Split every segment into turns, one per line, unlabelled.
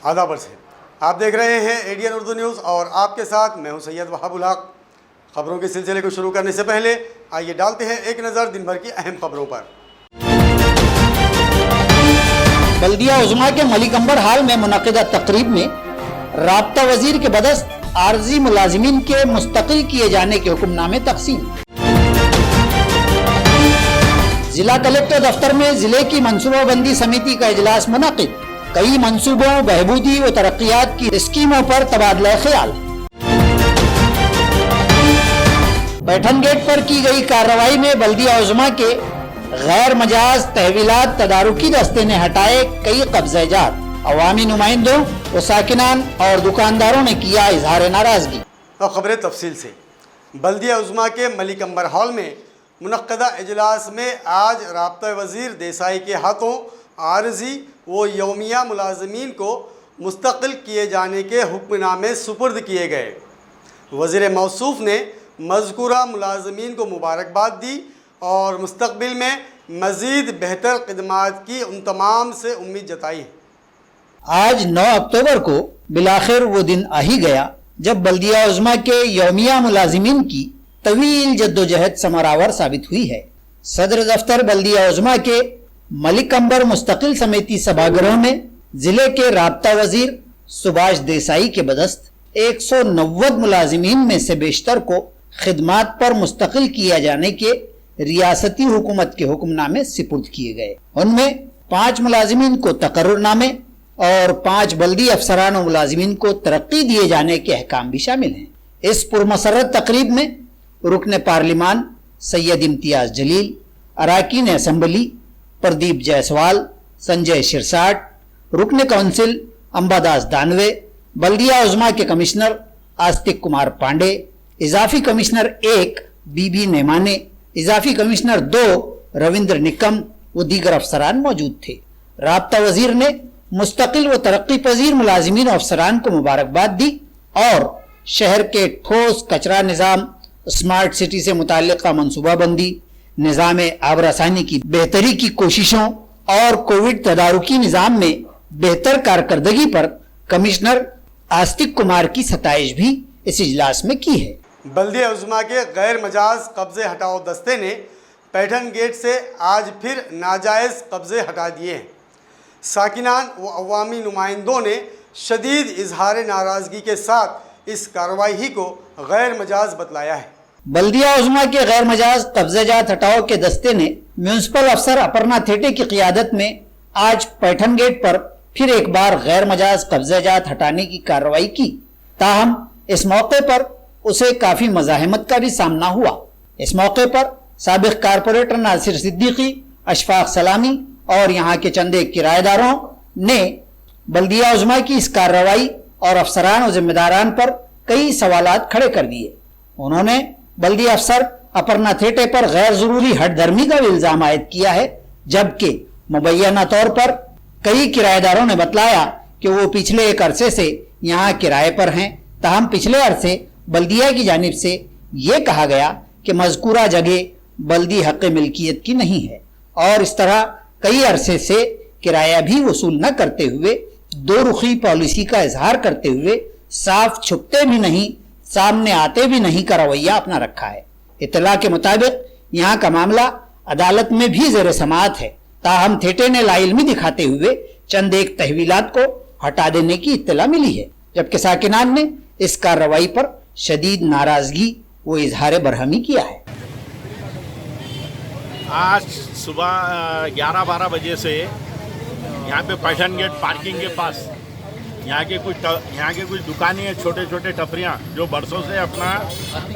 आदाब से आप देख रहे हैं एडीएन उर्दू न्यूज़ और आपके साथ मैं हूं सैयद वहाबुल हक। खबरों के सिलसिले को शुरू करने से पहले आइए डालते हैं एक नज़र दिन भर की अहम खबरों पर।
बल्दिया उज़्मा के मलिक अंबर हाल में मुनक़िदा तकरीब में राब्ता वज़ीर के बदस्त आर्जी मुलाजिमीन के मुस्तकिल किए जाने के हुक्मनामे तक़सीम। जिला कलेक्टर दफ्तर में जिले की मनसूबाबंदी समिति का इजलास मुनक़िद। कई मंसूबों, बहबूदी व तरक्कियात की स्कीमों पर तबादला ख्याल। पैठन गेट पर की गई कार्रवाई में बल्दिया उज़्मा के गैर मजाज तहवीलात तदारुकी दस्ते ने हटाए कई कब्ज़ेजात। अवामी नुमाइंदों व साकिनान और दुकानदारों ने किया इजहार नाराजगी।
और खबरें तफसील से। बल्दिया उज़्मा के मलिक अंबर हॉल में मुनक़्क़दा इजलास में आज राब्ता वज़ीर देसाई के हाथों आर्जी व यौमिया मुलाजमीन को मुस्तकिल किए जाने के हुक्मनामे सुपुर्द किए गए। वज़ीर मौसूफ़ ने मज़कूरा मुलाजमीन को मुबारकबाद दी और मुस्तक़बिल में मज़ीद बेहतर खिदमात की उन तमाम से उम्मीद जताई।
आज 9 अक्टूबर को बिलाखिर वो दिन आ ही गया जब बल्दिया उज़्मा के यौमिया मुलाजिमीन की तवील जद्दोजहद समरावर साबित हुई है। सदर दफ्तर बल्दिया उज़्मा के मलिक अंबर मुस्तकिल समिति सभागृह में जिले के राब्ता वज़ीर सुभाष देसाई के बदस्त 190 मुलाजिमीन में से बेशतर को खिदमात पर मुस्तकिल किया जाने के रियासती हुकूमत के हुक्मनामे सिपुर्द किए गए। उनमें 5 मुलाजिमीन को तकर्रुरनामे और 5 बल्दी अफसरान और मुलाजिमीन को तरक्की दिए जाने के अहकाम भी शामिल हैं। इस पुरमसरत तकरीब में रुकन पार्लिमान सैयद इम्तियाज़ जलील, अराकीन असम्बली प्रदीप जायसवाल, संजय शिरसाट, रुकन काउंसिल अंबादास दानवे, बल्दिया उज़्मा के कमिश्नर आस्तिक कुमार पांडे, इजाफी कमिश्नर 1 बीबी नेमाने, इजाफी कमिश्नर 2 रविंद्र निकम व दीगर अफसरान मौजूद थे। राब्ता वज़ीर ने मुस्तकिल व तरक्की पजीर मुलाजिमीन अफसरान को मुबारकबाद दी और शहर के ठोस कचरा निज़ाम, स्मार्ट सिटी से मुताल्लिक़ा मनसूबाबंदी, निज़ाम आबरसानी की बेहतरी की कोशिशों और कोविड तदारुकी निज़ाम में बेहतर कारकर्दगी पर कमिश्नर आस्तिक कुमार की सताइश भी इस इजलास में की है।
बल्दिया उज़्मा के गैर मजाज कब्ज़े हटाओ दस्ते ने पैठन गेट से आज फिर नाजायज़ कब्ज़े हटा दिए हैं। साकिनान व अवामी नुमाइंदों ने शदीद इजहार नाराज़गी के साथ इस कार्रवाई को गैर मजाज बतलाया है।
बल्दिया उज़्मा के गैर मजाज कब्ज़ेजात हटाओ के दस्ते ने म्यूनसिपल अफसर अपर्णा थेटे की क़ियादत में आज पैठन गेट पर फिर एक बार गैर मजाज कब्ज़ेजात हटाने की कार्रवाई की। ताहम इस मौके पर उसे काफ़ी मज़ाहमत का भी सामना हुआ। इस मौके पर साबिक़ कारपोरेटर नासिर सिद्दीकी, अशफाक सलामी और यहाँ के चंद किराएदारों ने बल्दिया उज़्मा की इस कार्रवाई और अफसरान और जिम्मेदारान पर कई सवालात खड़े कर दिए। उन्होंने बल्दी अफसर अपर्णा थेटे पर गैर ज़रूरी हठधर्मी का इल्ज़ाम आयद किया है, जबकि मुबैना तौर पर कई किराएदारों ने बतलाया कि वो पिछले एक अरसे से यहाँ किराए पर हैं। ताहम पिछले अरसे बल्दिया की जानिब से ये कहा गया कि मज़कूरा जगह बल्दी हक़ मिल्कियत की नहीं है और इस तरह कई अरसे से किराया भी वसूल न करते हुए दो रुखी पॉलिसी का इजहार करते हुए साफ छुपते भी नहीं, सामने आते भी नहीं का रवैया अपना रखा है। इत्तला के मुताबिक यहाँ का मामला अदालत में भी ज़ेर समाअत है। ताहम थेटे ने लाइल्मी दिखाते हुए चंद एक तहवीलात को हटा देने की इत्तला मिली है, जबकि साकिनान ने इस कार्रवाई पर शदीद नाराजगी व इजहार बरहमी किया है।
आज सुबह 11-12 बजे से यहाँ पे पैठन गेट पार्किंग के पास यहाँ के कुछ दुकानें हैं, छोटे छोटे टपरियाँ जो बरसों से अपना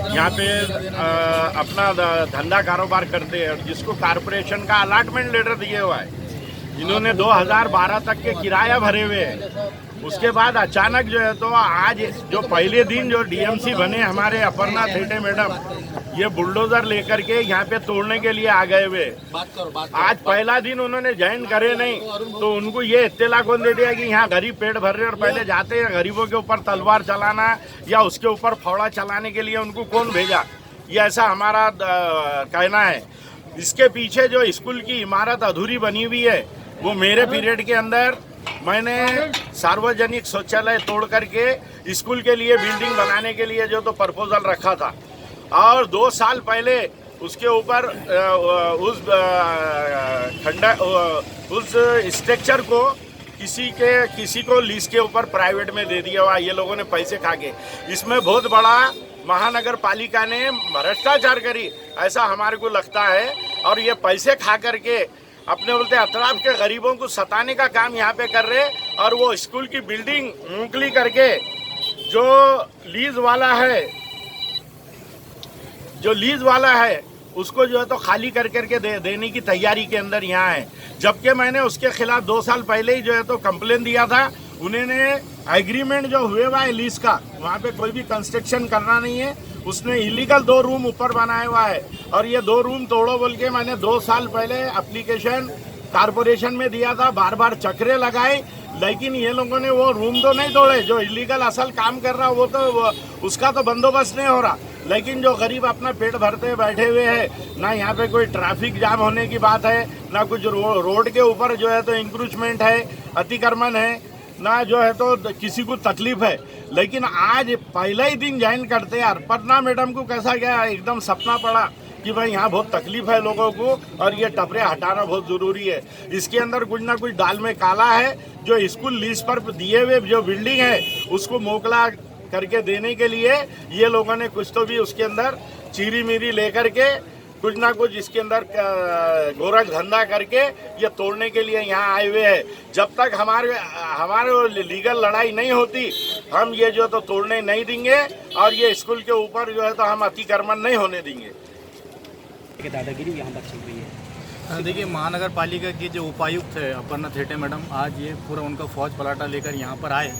यहाँ पे अपना धंधा कारोबार करते हैं और जिसको कारपोरेशन का अलॉटमेंट लेटर दिए हुआ है। इन्होंने 2012 तक के किराया भरे हुए हैं। उसके बाद अचानक जो है तो आज जो पहले दिन जो डीएमसी बने हमारे अपर्णा थेटे मैडम, ये बुलडोजर लेकर के यहाँ पे तोड़ने के लिए आ गए हुए। आज पहला दिन उन्होंने ज्वाइन करे नहीं तो उनको ये इत्तला कौन दे दिया कि यहाँ गरीब पेट भर रहे और पहले जाते हैं गरीबों के ऊपर तलवार चलाना या उसके ऊपर फावड़ा चलाने के लिए उनको कौन भेजा, ये ऐसा हमारा कहना है। इसके पीछे जो स्कूल की इमारत अधूरी बनी हुई है वो मेरे पीरियड के अंदर मैंने सार्वजनिक शौचालय तोड़ करके स्कूल के लिए बिल्डिंग बनाने के लिए जो तो प्रपोजल रखा था, और 2 साल पहले उसके ऊपर उस स्ट्रक्चर को किसी को लीज के ऊपर प्राइवेट में दे दिया हुआ, ये लोगों ने पैसे खा के। इसमें बहुत बड़ा महानगर पालिका ने भ्रष्टाचार करी, ऐसा हमारे को लगता है। और ये पैसे खा करके अपने बोलते अतराफ के गरीबों को सताने का काम यहाँ पे कर रहे, और वो स्कूल की बिल्डिंग मुंगली करके जो लीज वाला है उसको जो है तो खाली करके देने की तैयारी के अंदर यहाँ है। जबकि मैंने उसके खिलाफ 2 साल पहले ही जो है तो कंप्लेन दिया था। उन्होंने एग्रीमेंट जो हुए हुआ है लीज का, वहाँ पे कोई भी कंस्ट्रक्शन करना नहीं है। उसने इलीगल 2 रूम ऊपर बनाया हुआ है, और ये 2 रूम तोड़ो बोल के मैंने 2 साल पहले एप्लीकेशन कारपोरेशन में दिया था, बार बार चक्रे लगाए, लेकिन ये लोगों ने वो रूम तो नहीं तोड़े। जो इलीगल असल काम कर रहा उसका तो बंदोबस्त नहीं हो रहा, लेकिन जो गरीब अपना पेट भरते बैठे हुए हैं, ना यहाँ पे कोई ट्रैफिक जाम होने की बात है, ना कुछ रोड के ऊपर जो है तो इंक्रोचमेंट है, अतिक्रमण है, ना जो है तो किसी को तकलीफ है। लेकिन आज पहला ही दिन ज्वाइन करते हैं, अर्पणा मैडम को कैसा गया, एकदम सपना पड़ा कि भाई यहाँ बहुत तकलीफ है लोगों को, और ये टपरे हटाना बहुत ज़रूरी है। इसके अंदर कुछ ना कुछ दाल में काला है। जो स्कूल लीज पर दिए हुए जो बिल्डिंग है उसको मोकला करके देने के लिए ये लोगों ने कुछ तो भी उसके अंदर चीरी मीरी लेकर के कुछ ना कुछ इसके अंदर गोरख धंधा करके ये तोड़ने के लिए यहाँ आए हुए हैं। जब तक हमारे लीगल लड़ाई नहीं होती, हम ये जो तो तोड़ने नहीं देंगे, और ये स्कूल के ऊपर जो है तो हम अतिक्रमण नहीं होने देंगे।
दादागिरी यहाँ पर चल रही है।
देखिए, महानगर पालिका की जो उपायुक्त है अपर्णा थेटे मैडम, आज ये पूरा उनका फौज पलाटा लेकर यहाँ पर आए,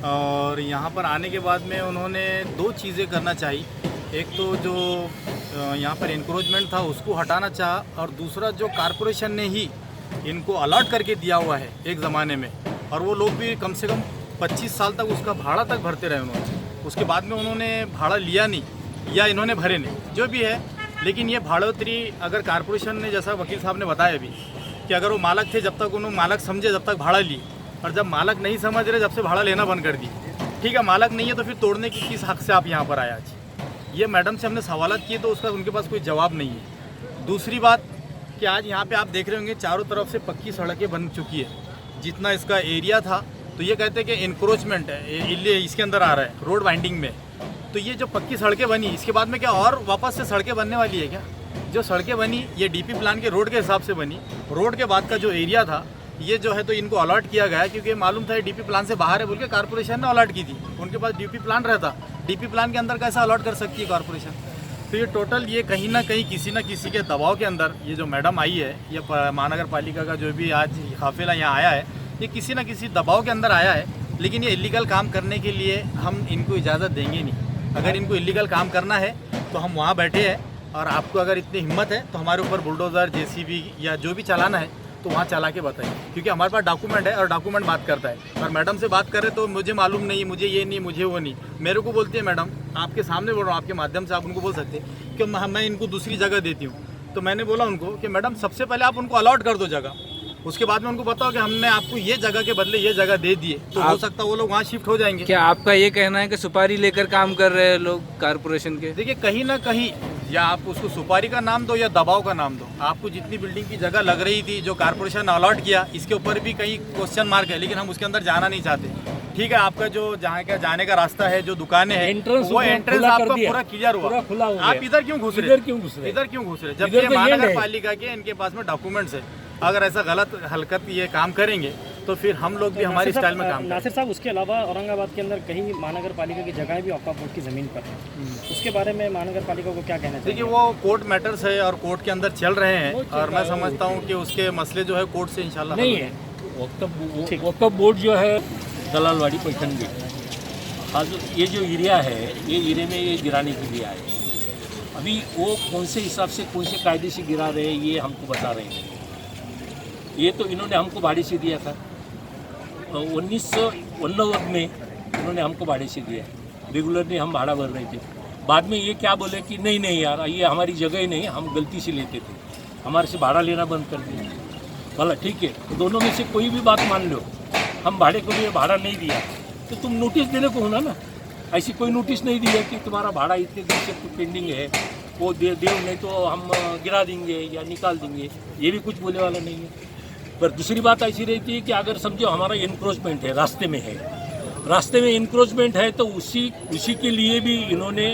और यहाँ पर आने के बाद में उन्होंने 2 चीज़ें करना चाहिए। एक तो जो यहाँ पर इंक्रोचमेंट था उसको हटाना चाहा, और दूसरा जो कारपोरेशन ने ही इनको अलॉट करके दिया हुआ है एक ज़माने में, और वो लोग भी कम से कम 25 साल तक उसका भाड़ा तक भरते रहे उन्होंने। उसके बाद में उन्होंने भाड़ा लिया नहीं या इन्होंने भरे नहीं, जो भी है। लेकिन ये भाड़ोतरी अगर कारपोरेशन ने, जैसा वकील साहब ने बताया अभी, कि अगर वो मालक थे जब तक उन्होंने मालक समझे जब तक भाड़ा ली, और जब मालक नहीं समझ रहे जब से भाड़ा लेना बंद कर दी। ठीक है, मालक नहीं है तो फिर तोड़ने की किस हक से आप यहाँ पर आए आज? ये मैडम से हमने सवालात किए तो उसका उनके पास कोई जवाब नहीं है। दूसरी बात कि आज यहाँ पे आप देख रहे होंगे चारों तरफ से पक्की सड़कें बन चुकी है। जितना इसका एरिया था, तो ये कहते हैं कि इंक्रोचमेंट है, इसके अंदर आ रहा है रोड वाइंडिंग में। तो ये जो पक्की सड़कें बनी, इसके बाद में क्या और वापस से सड़कें बनने वाली है क्या? जो सड़कें बनी ये डीपी प्लान के रोड के हिसाब से बनी। रोड के बाद का जो एरिया था ये जो है तो इनको अलॉट किया गया, क्योंकि मालूम था डीपी प्लान से बाहर है बोल के कारपोरेशन ने अलॉट की थी। उनके पास डीपी प्लान रहता, डीपी प्लान के अंदर कैसा अलॉट कर सकती है कारपोरेशन? तो ये टोटल ये कहीं ना कहीं किसी न किसी के दबाव के अंदर ये जो मैडम आई है, ये महानगर पालिका का जो भी आज काफिला यहाँ आया है, ये किसी न किसी दबाव के अंदर आया है। लेकिन ये इलीगल काम करने के लिए हम इनको इजाज़त देंगे नहीं। अगर इनको इलीगल काम करना है तो हम वहाँ बैठे हैं, और आपको अगर इतनी हिम्मत है तो हमारे ऊपर बुलडोज़र, जेसीबी या जो भी चलाना है तो वहाँ चला के बताइए, क्योंकि हमारे पास डॉक्यूमेंट है और डॉक्यूमेंट बात करता है। और मैडम से बात कर रहे तो मुझे मालूम नहीं, मुझे ये नहीं, मुझे वो नहीं, मेरे को बोलती है मैडम, आपके सामने बोल रहा हूँ, आपके माध्यम से आप उनको बोल सकते हैं कि मैं इनको दूसरी जगह देती हूँ। तो मैंने बोला उनको कि मैडम सबसे पहले आप उनको अलॉट कर दो जगह, उसके बाद में उनको बताओ कि हमने आपको ये जगह के बदले ये जगह दे दिए, तो हो सकता है वो लोग वहाँ शिफ्ट हो जाएंगे।
क्या आपका ये कहना है कि सुपारी लेकर काम कर रहे हैं लोग कारपोरेशन के?
देखिए, कहीं ना कहीं या आप उसको सुपारी का नाम दो या दबाव का नाम दो, आपको जितनी बिल्डिंग की जगह लग रही थी जो कारपोरेशन ने अलॉट किया, इसके ऊपर भी कहीं क्वेश्चन मार्क है, लेकिन हम उसके अंदर जाना नहीं चाहते। ठीक है, आपका जो जहाँ का जाने का रास्ता है, जो दुकानें हैं, वो एंट्रेंस आपका पूरा क्लियर हुआ, आप इधर क्यों घुस रहे? इधर क्यों घुस रहे? जबकि महानगर पालिका के इनके पास में डॉक्यूमेंट्स है। अगर ऐसा गलत हरकत ये काम करेंगे तो फिर हम लोग भी हमारी स्टाइल में काम।
नासिर साहब, उसके अलावा औरंगाबाद के अंदर कहीं महानगर पालिका की जगह भी वक्फ बोर्ड की ज़मीन पर है, उसके बारे में महानगर पालिका को क्या कहना चाहिए?
देखिए, वो कोर्ट मैटर्स है और कोर्ट के अंदर चल रहे हैं, और मैं समझता हूँ कि उसके मसले जो है कोर्ट से इंशाल्लाह
नहीं है। वक्फ बोर्ड जो है दलालवाड़ी पैठन गेट, आज ये जो एरिया है, ये एरिया में ये गिराने के लिए आए। अभी वो कौन से हिसाब से कौन से कायदे से गिरा रहे हैं ये हमको बता रहे हैं। ये तो इन्होंने हमको भाड़े से दिया था, 1989 में इन्होंने हमको भाड़े से दिया, रेगुलरली हम भाड़ा भर रहे थे। बाद में ये क्या बोले कि नहीं नहीं यार, ये हमारी जगह ही नहीं, हम गलती से लेते थे, हमारे से भाड़ा लेना बंद कर दिया। भला ठीक है, तो दोनों में से कोई भी बात मान लो, हम भाड़े के लिए भाड़ा नहीं दिया, तो तुम नोटिस देने को होना ना। ऐसी कोई नोटिस नहीं दी है कि तुम्हारा भाड़ा इतने दिन से पेंडिंग है, वो दे नहीं तो हम गिरा देंगे या निकाल देंगे, ये भी कुछ बोलने वाला नहीं है। पर दूसरी बात ऐसी रहती है कि अगर समझो हमारा इनक्रोचमेंट है, रास्ते में इनक्रोचमेंट है, तो उसी के लिए भी इन्होंने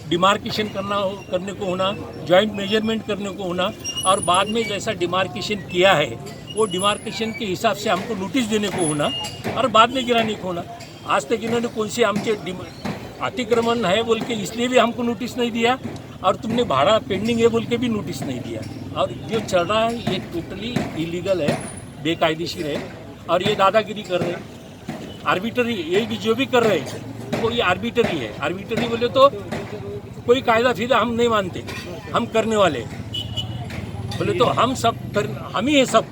डिमार्केशन करने को होना, जॉइंट मेजरमेंट करने को होना, और बाद में जैसा डिमार्केशन किया है वो डिमार्केशन के हिसाब से हमको नोटिस देने को होना और बाद में गिराने को होना। आज तक इन्होंने कौन से हमके अतिक्रमण है बोल के इसलिए भी हमको नोटिस नहीं दिया, और तुमने भाड़ा पेंडिंग है बोल के भी नोटिस नहीं दिया। और जो चल रहा है ये टोटली इलीगल है, बेकायदेशीर है, और ये दादागिरी कर रहे हैं, आर्बिटरी, ये भी जो भी कर रहे हैं वो ये आर्बिटरी है। आर्बिटरी बोले तो कोई कायदा फीदा हम नहीं मानते, हम करने वाले बोले तो हम ही है सब,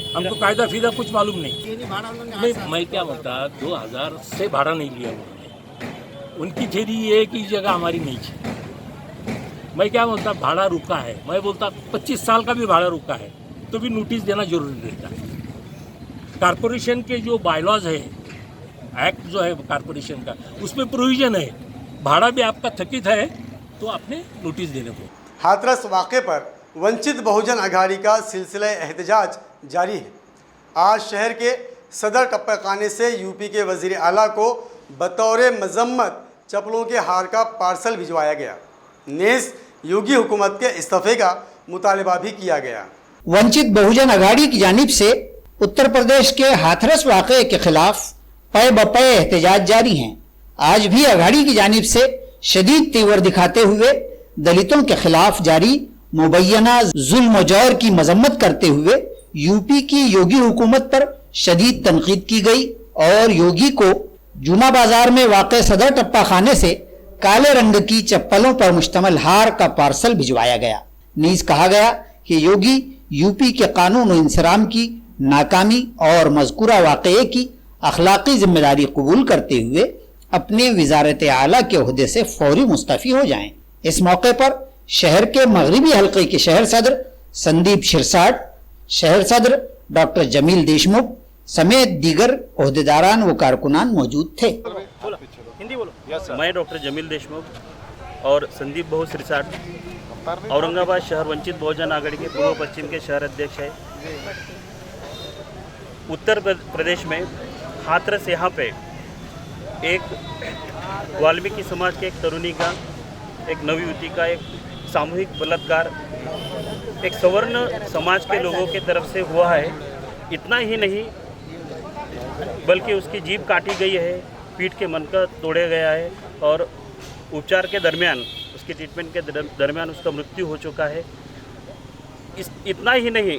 हमको कायदा फीदा कुछ मालूम नहीं। मैं क्या बोलता, 2000 से भाड़ा नहीं लिया उन्होंने, उनकी थेरी ये है कि जगह हमारी नहीं है। मैं क्या बोलता, भाड़ा रुका है, मैं बोलता 25 साल का भी भाड़ा रुका है तो भी नोटिस देना जरूरी रहता है। कारपोरेशन के जो बायलॉज है, एक्ट जो है कारपोरेशन का, उसमें प्रोविजन है भाड़ा भी आपका थकित है तो आपने नोटिस देने को।
हाथरस वाक़े पर वंचित बहुजन अघाड़ी का सिलसिला एहतजाज जारी है। आज शहर के सदर टप्पाखाने से यूपी के वज़ीर आला को बतौर मजम्मत चप्पलों के हार का पार्सल भिजवाया गया। नेज़ योगी हुकूमत के इस्तीफे का मुतालबा भी किया गया।
वंचित बहुजन अघाड़ी की जानिब से उत्तर प्रदेश के हाथरस वाक़े के खिलाफ पय बपय एहतजाज जारी हैं। आज भी अघाड़ी की जानिब से शदीद तेवर दिखाते हुए दलितों के खिलाफ जारी मुबैना जुल्म जौर की मजम्मत करते हुए यूपी की योगी हुकूमत पर शदीद तनकीद की गई और योगी को जुमा बाजार में वाक़े सदर टप्पा खाने से काले रंग की चप्पलों पर मुश्तमिल हार का पार्सल भिजवाया गया। नीज कहा गया कि योगी यूपी के कानून और इंसराम की नाकामी और मज़कूरा वाक़े की अखलाकी जिम्मेदारी कबूल करते हुए अपने वज़ारत आला के ओहदे से फौरी मुस्तफ़ी हो जाएं। इस मौके पर शहर के मगरिबी हल्के के शहर सदर संदीप शिरसाट, शहर सदर डॉक्टर जमील देशमुख समेत दीगर ओहदेदारान व कारकुनान मौजूद थे।
मैं डॉक्टर जमील देशमुख और संदीप बहु सिरसाट औरंगाबाद शहर वंचित बहुजन आघाड़ी के पूर्व पश्चिम के शहर अध्यक्ष है। उत्तर प्रदेश में हाथरस यहाँ पे एक वाल्मीकि समाज के एक तरुणी का, एक नवयुवती का एक सामूहिक बलात्कार एक सवर्ण समाज के लोगों के तरफ से हुआ है। इतना ही नहीं बल्कि उसकी जीभ काटी गई है, पीठ के मनका तोड़ा गया है और उपचार के दरमियान, उसके ट्रीटमेंट के दरमियान उसका मृत्यु हो चुका है। इतना ही नहीं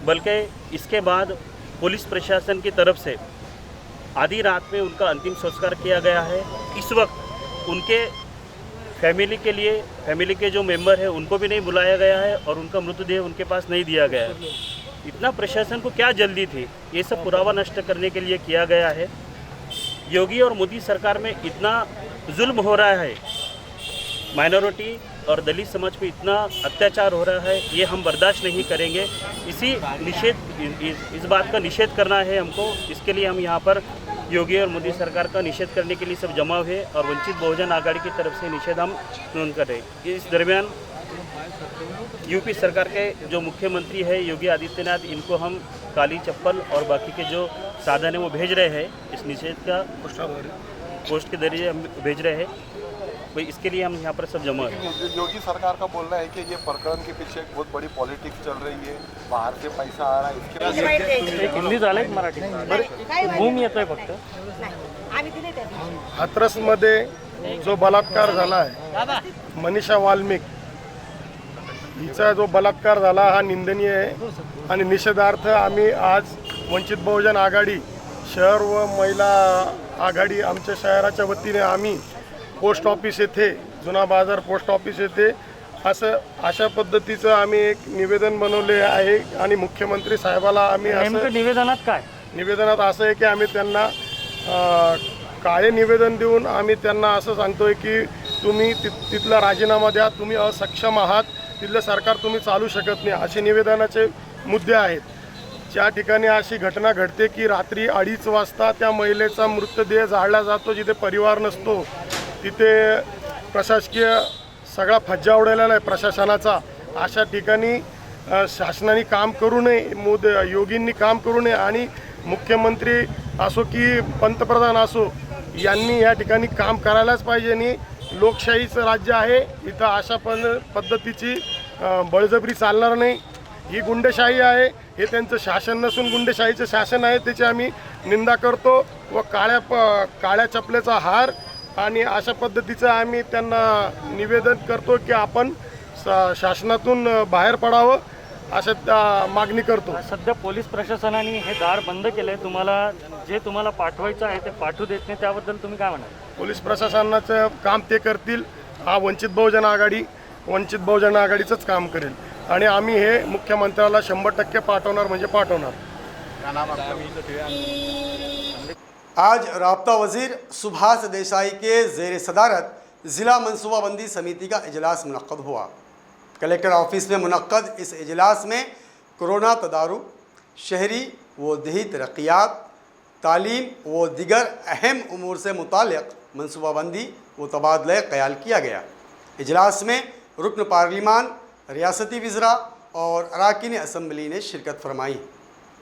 बल्कि इसके बाद पुलिस प्रशासन की तरफ से आधी रात में उनका अंतिम संस्कार किया गया है। इस वक्त उनके फैमिली के जो मेंबर हैं उनको भी नहीं बुलाया गया है और उनका मृतदेह उनके पास नहीं दिया गया है। इतना प्रशासन को क्या जल्दी थी, ये सब पुरावा नष्ट करने के लिए किया गया है। योगी और मोदी सरकार में इतना जुल्म हो रहा है, माइनॉरिटी और दलित समाज पे इतना अत्याचार हो रहा है, ये हम बर्दाश्त नहीं करेंगे। इस बात का निषेध करना है हमको। इसके लिए हम यहाँ पर योगी और मोदी सरकार का निषेध करने के लिए सब जमा हुए और वंचित बहुजन आघाड़ी की तरफ से निषेध हम नोंद कर रहे हैं। इस दरमियान यूपी सरकार के जो मुख्यमंत्री है योगी आदित्यनाथ, इनको हम काली चप्पल और बाकी के जो साधन है वो भेज रहे हैं। इस निषेध का पोस्ट के जरिए हम भेज रहे हैं। भाई इसके लिए हम यहाँ पर सब जमा हैं।
योगी सरकार का बोलना है कि ये प्रकरण के पीछे एक बहुत बड़ी पॉलिटिक्स चल रही है, बाहर से पैसा आ रहा है। इसके
हिंदी झालं एक मराठी भूमी येतोय फक्त।
हाथरसमध्ये जो बलात्कार झाला आहे, मनीषा वाल्मिक हिचा जो बलात्कार झाला हा निंदनीय आहे आणि निषेधार्थ आम्ही आज वंचित बहुजन आघाडी शहर व महिला आघाडी आमच्या शहराच्या वतीने आम्ही पोस्ट ऑफिस येथे, जुना बाजार पोस्ट ऑफिस येथे अशा पद्धतीचं आम्ही एक निवेदन बनवले आहे आणि मुख्यमंत्री साहेबाला आम्ही असं निवेदनात असं आहे की आम्ही त्यांना काळे निवेदन देऊन आम्ही त्यांना असं सांगतोय की तुम्ही तिथला राजीनामा द्या, तुम्ही असक्षम आहात, तिथलं सरकार तुम्ही चालू शकत नाही, असे निवेदनाचे मुद्दे आहेत। ज्या ठिकाणी अशी घटना घडते की रात्री 2:30 वाजता त्या महिलेचा मृतदेह जाळला जातो, जिथे परिवार नसतो, तिथे प्रशासकीय सगळा फज्जा उडलेला आहे प्रशासनाचा. अशा ठिकाणी शासनाने काम करू नये, योगींनी काम करू नये आणि मुख्यमंत्री असो की पंतप्रधान असो यांनी या ठिकाणी काम करायलाच पाहिजे. आणि लोकशाहीचं राज्य आहे, इथं अशा पद्धतीची बळजबरी चालणार नाही. ही गुंडशाही आहे, हे त्यांचं शासन नसून गुंडशाहीचं शासन आहे, त्याची आम्ही निंदा करतो व काळ्या चपलेचा हार आणि अशा पद्धतीचं आम्ही त्यांना निवेदन करतो की आपण शासनातून बाहेर पडावं, अशा मागणी करतो.
सध्या पोलीस प्रशासनाने हे दार बंद केलंय, तुम्हाला पाठवायचं आहे ते पाठवू देत नाही, त्याबद्दल तुम्ही काय म्हणाल?
पोलीस प्रशासनाचं काम ते करतील. हा वंचित बहुजन आघाडीचंच काम करेल आणि आम्ही हे मुख्यमंत्र्याला 100% पाठवणार म्हणजे पाठवणार.
आज राब्ता वजीर सुभाष देसाई के ज़ेर सदारत ज़िला मनसूबाबंदी समिति का इजलास मुनक्कद हुआ। कलेक्टर ऑफिस में मुनक्कद इस इजलास में कोरोना तदारुक, शहरी व देही तरक्यात, तालीम व दिगर अहम उमूर से मुताल्लिक़ मनसूबाबंदी व तबादला ख्याल किया गया। इजलास में रुकन पार्लिमान, रियासती वज़रा और अराकीन असम्बली ने शिरकत फरमाई।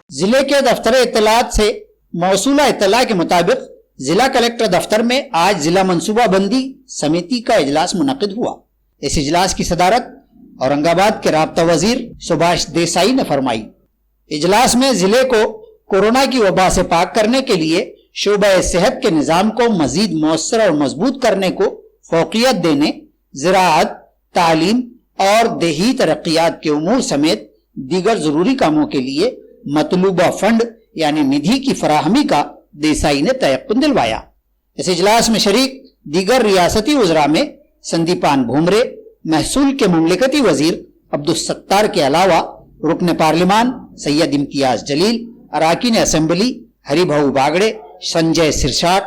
जिले के दफ्तर इत्तलात से मौसूला इत्तला के मुताबिक जिला कलेक्टर दफ्तर में आज जिला मनसूबाबंदी समिति का इजलास मुनक्किद हुआ। इस इजलास की सदारत औरंगाबाद के राब्ता वजीर सुभाष देसाई ने फरमाई। इजलास में जिले को कोरोना की वबा से पाक करने के लिए शोबा सेहत के निज़ाम को मजीद मौसर और मजबूत करने को फोकियत देने, ज़राअत, तालीम और देही तरक्यात के उमूर समेत दीगर जरूरी कामों के लिए मतलूबा फंड यानी निधि की फराहमी का देसाई ने तयक्कुन दिलवाया। इस इजलास में शरीक दीगर रियासती वज़रा में संदीपान भुमरे, महसूल के मुमलिकती वजीर अब्दुल सत्तार के अलावा रुकन पार्लिमान सैयद इम्तियाज जलील, अराकीन असेंबली हरिभाऊ बागड़े, संजय सिरसाट,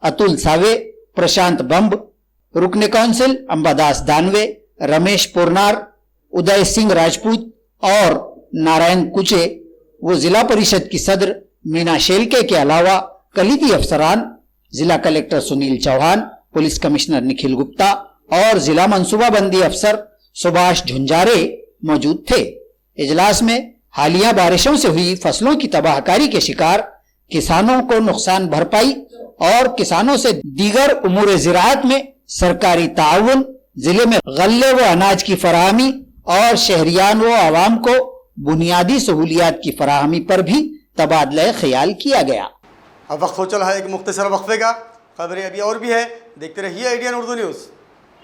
अतुल सावे, प्रशांत बम्ब, रुकन काउंसिल अंबादास दानवे, रमेश पोरनार, उदय सिंह राजपूत और नारायण कुचे वो जिला परिषद की सदर मीना शेलके के अलावा कलीदी अफसरान, जिला collector Sunil Chauhan, police commissioner Nikhil Gupta और जिला मनसूबाबंदी अफसर सुभाष झुंझारे मौजूद थे। इजलास में हालिया बारिशों से हुई फसलों की तबाहकारी के शिकार किसानों को नुकसान भरपाई और किसानों से दीगर उमूर ज़राअत में सरकारी ताउन, जिले में गल्ले व अनाज की फराहमी और शहरियान व आवाम को बुनियादी सहूलियात की फराहमी पर भी तबादला ख्याल किया गया।
अब वक्त हो चला है एक मुख्तसर वक्फे का। खबरें अभी और भी है, देखते रहिए ADN उर्दू न्यूज़।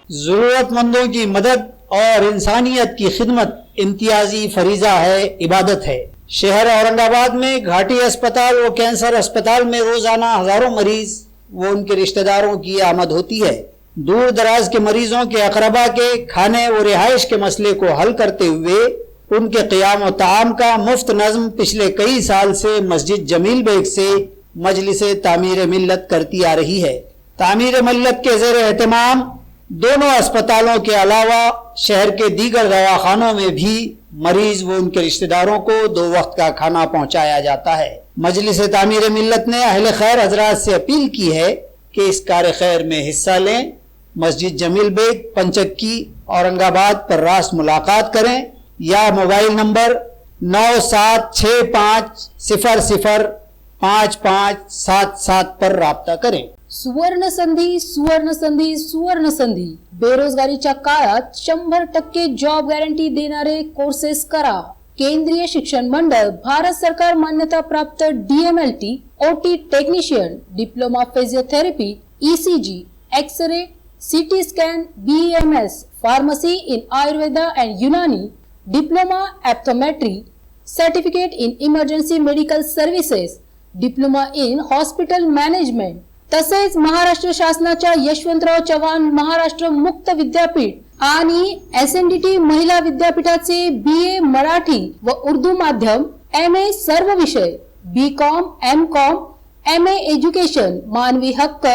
जरूरतमंदों की मदद और इंसानियत की खिदमत इम्तियाजी फरीजा है, इबादत है। शहर औरंगाबाद में घाटी अस्पताल व कैंसर अस्पताल में रोजाना हजारों मरीज व उनके रिश्तेदारों की आमद होती है। दूर दराज के मरीजों के अकरबा के खाने व रिहाइश के मसले को हल करते हुए उनके क़ियाम व ताम का मुफ्त नज़्म पिछले कई साल से मस्जिद जमील बेग से मजलिसे तामीर मिल्लत करती आ रही है। तामीर मिल्लत के ज़ेर एहतमाम दोनों अस्पतालों के अलावा शहर के दीगर दवाखानों में भी मरीज व उनके रिश्तेदारों को 2 वक्त का खाना पहुंचाया जाता है। मजलिस तामीर मिल्लत ने अहले खैर हजरात से अपील की है कि इस कार खैर में हिस्सा लें। मस्जिद जमील बेग, पंचक्की, औरंगाबाद पर रास्त मुलाकात करें या मोबाइल नंबर 9765005577 पर राब्ता करें।
सुवर्ण संधी, सुवर्ण संधी, सुवर्ण संधी। बेरोजगारीच्या काळात 100% जॉब गॅरंटी देणारे कोर्सेस करा। केंद्रीय शिक्षण मंडळ, भारत सरकार मान्यता प्राप्त DMLT, OT technician, diploma physiotherapy, ECG, xray, CT scan, BEMS, pharmacy in Ayurveda and Unani, diploma optometry, certificate in emergency medical services, diploma in hospital management तसेच महाराष्ट्र शासनाच्या यशवंतराव चव्हाण महाराष्ट्र मुक्त विद्यापीठ आणि SNDT महिला विद्यापीठाचे BA मराठी व उर्दू माध्यम, MA सर्व विषय, BCom, MCom, MA एज्युकेशन, मानवी हक्क,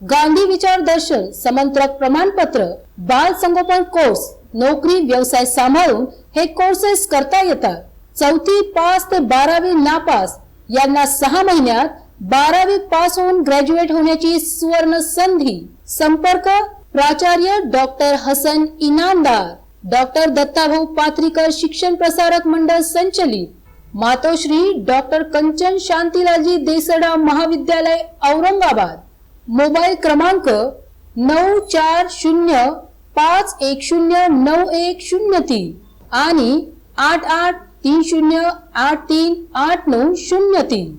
गांधी विचार दर्शन, समंत्रक प्रमाणपत्र, बाल संगोपन कोर्स, नोकरी व्यवसाय सांभाळून हे कोर्सेस करता येतात। चौथी पास ते 12वी नापास यांना 6 महिन्यात 12वी पास होऊन ग्रॅज्युएट होण्याची सुवर्ण संधी. संपर्क प्राचार्य डॉक्टर हसन इनामदार, डॉक्टर दत्ताभाऊ पात्रीकर शिक्षण प्रसारक मंडळ संचलित, मातोश्री डॉक्टर कंचन शांतीलालजी देसडा महाविद्यालय औरंगाबाद. मोबाईल क्रमांक 9405109103 आणि 8830838903.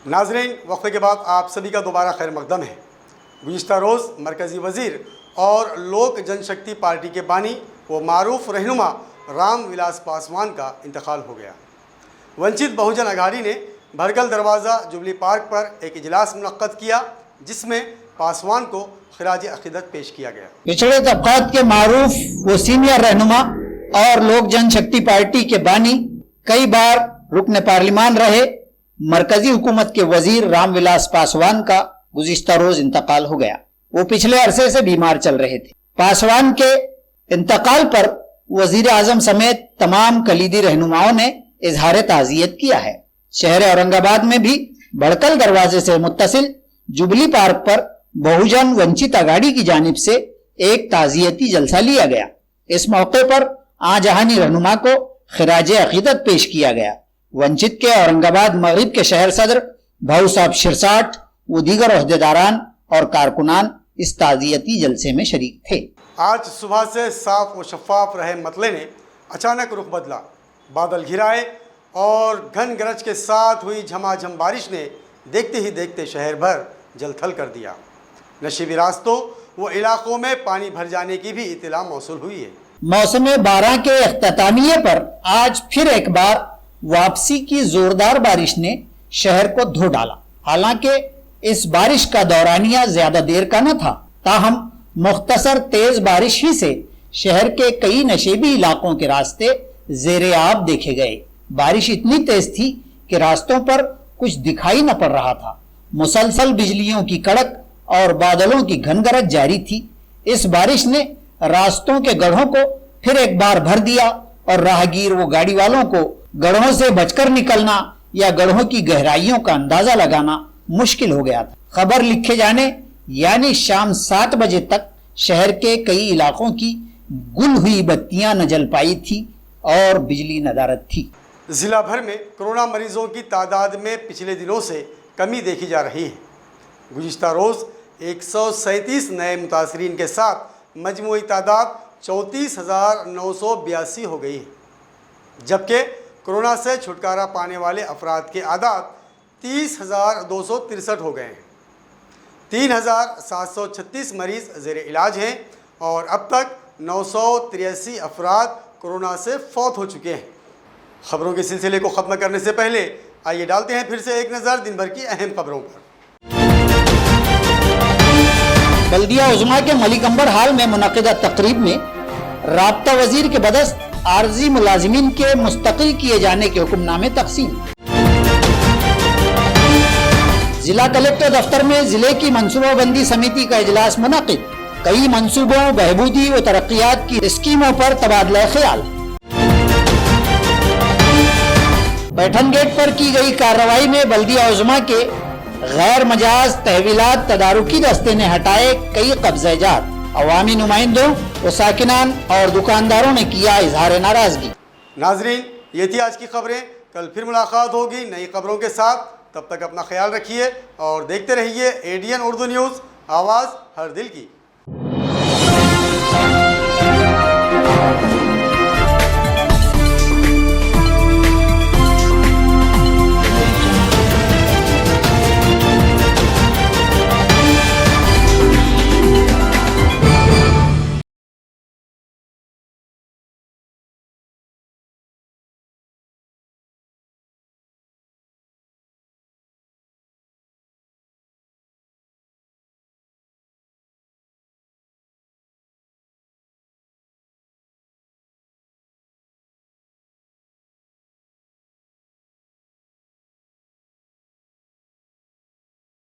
नाजरीन, वक्फे के बाद आप सभी का दोबारा खैर मकदम है। गुज़िश्ता रोज़ मरकज़ी वज़ीर और लोक जनशक्ति पार्टी के बानी व मारूफ रहनुमा राम विलास पासवान का इंतकाल हो गया। वंचित बहुजन अघाड़ी ने भरगल दरवाज़ा जुबली पार्क पर एक इजलास मुनक्कद किया, जिसमें पासवान को खिराज अक़ीदत पेश किया गया।
पिछड़े तबकात के मारूफ व सीनियर रहनुमा और लोक जनशक्ति पार्टी के बानी, कई बार रुकन पार्लिमान रहे मरकजी हुकूमत के वजीर रामविलास पासवान का गुज़िश्ता रोज इंतकाल हो गया। वो पिछले अरसे से बीमार चल रहे थे। पासवान के इंतकाल पर वजीर आजम समेत तमाम कलीदी रहनुमाओं ने इजहार ताज़ियत किया है। शहर औरंगाबाद में भी भड़कल दरवाजे से मुत्तसिल जुबली पार्क पर बहुजन वंचित अघाड़ी की जानिब से एक ताज़ियती जलसा लिया गया। इस मौके पर आजहानी रहनुमा को खिराज अक़ीदत पेश किया गया। वंचित के औरंगाबाद मगरिब के शहर सदर भाऊ साहब शिरसाट व दीगर ओहदेदारान और कारकुनान इस ताज़ियती जलसे में शरीक थे।
आज सुबह से साफ व शफाफ रहे मतले ने अचानक रुख बदला। बादल घिराए और घन गरज के साथ हुई झमाझम बारिश ने देखते ही देखते शहर भर जलथल कर दिया। नशीबी रास्तों व इलाकों में पानी भर जाने की भी इत्तला मौसूल हुई है।
मौसम 12 के इख्तितामिये पर आज फिर एक बार वापसी की जोरदार बारिश ने शहर को धो डाला। हालांकि इस बारिश का दौरानिया ज्यादा देर का न था, ताहम मुख्तसर तेज बारिश ही से शहर के कई नशेबी इलाकों के रास्ते जेरे आब देखे गए। बारिश इतनी तेज थी कि रास्तों पर कुछ दिखाई न पड़ रहा था। मुसलसल बिजलियों की कड़क और बादलों की घनगरज जारी थी। इस बारिश ने रास्तों के गड्ढों को फिर एक बार भर दिया और राहगीर व गाड़ी वालों को गड्ढों से बचकर निकलना या गड्ढों की गहराइयों का अंदाजा लगाना मुश्किल हो गया था। खबर लिखे जाने यानी शाम 7 बजे तक शहर के कई इलाकों की गुल हुई बत्तियां न जल पाई थी और बिजली नदारद थी।
जिला भर में कोरोना मरीजों की तादाद में पिछले दिनों से कमी देखी जा रही है। गुज़िश्ता रोज़ 137 नए मुतासरीन के साथ मजमूई तादाद 34,982 हो गई है, जबकि कोरोना से छुटकारा पाने वाले अफराद के आदाद 30,263 हो गए हैं। 3,736 मरीज ज़ेर इलाज हैं और अब तक 983 अफराद कोरोना से फौत हो चुके हैं। खबरों के सिलसिले को ख़त्म करने से पहले आइए डालते हैं फिर से एक नज़र दिन भर की अहम खबरों पर।
बल्दिया उज़्मा के मलिक अंबर हाल में मुनक़िदा तकरीब में राब्ता वजीर के बदस्त आर्जी मुलाजिमीन के मुस्तकिल किए जाने के हुक्मनामे तक़सीम। जिला कलेक्टर दफ्तर में जिले की मनसूबाबंदी समिति का इजलास मुनक़िद। कई मंसूबों, बहबूदी व तरक्कियात की स्कीमों पर तबादला ख्याल। पैठन गेट पर की गई कार्रवाई में बल्दिया उज़्मा के गैर मजाज तहवीलात तदारुकी दस्ते ने हटाए कई कब्ज़ेजात। अवामी नुमाइंदों व साकिनान और दुकानदारों ने किया इजहार नाराजगी।
नाजरीन, ये थी आज की खबरें। कल फिर मुलाकात होगी नई खबरों के साथ। तब तक अपना ख्याल रखिए और देखते रहिए एडीएन उर्दू न्यूज़, आवाज़ हर दिल की।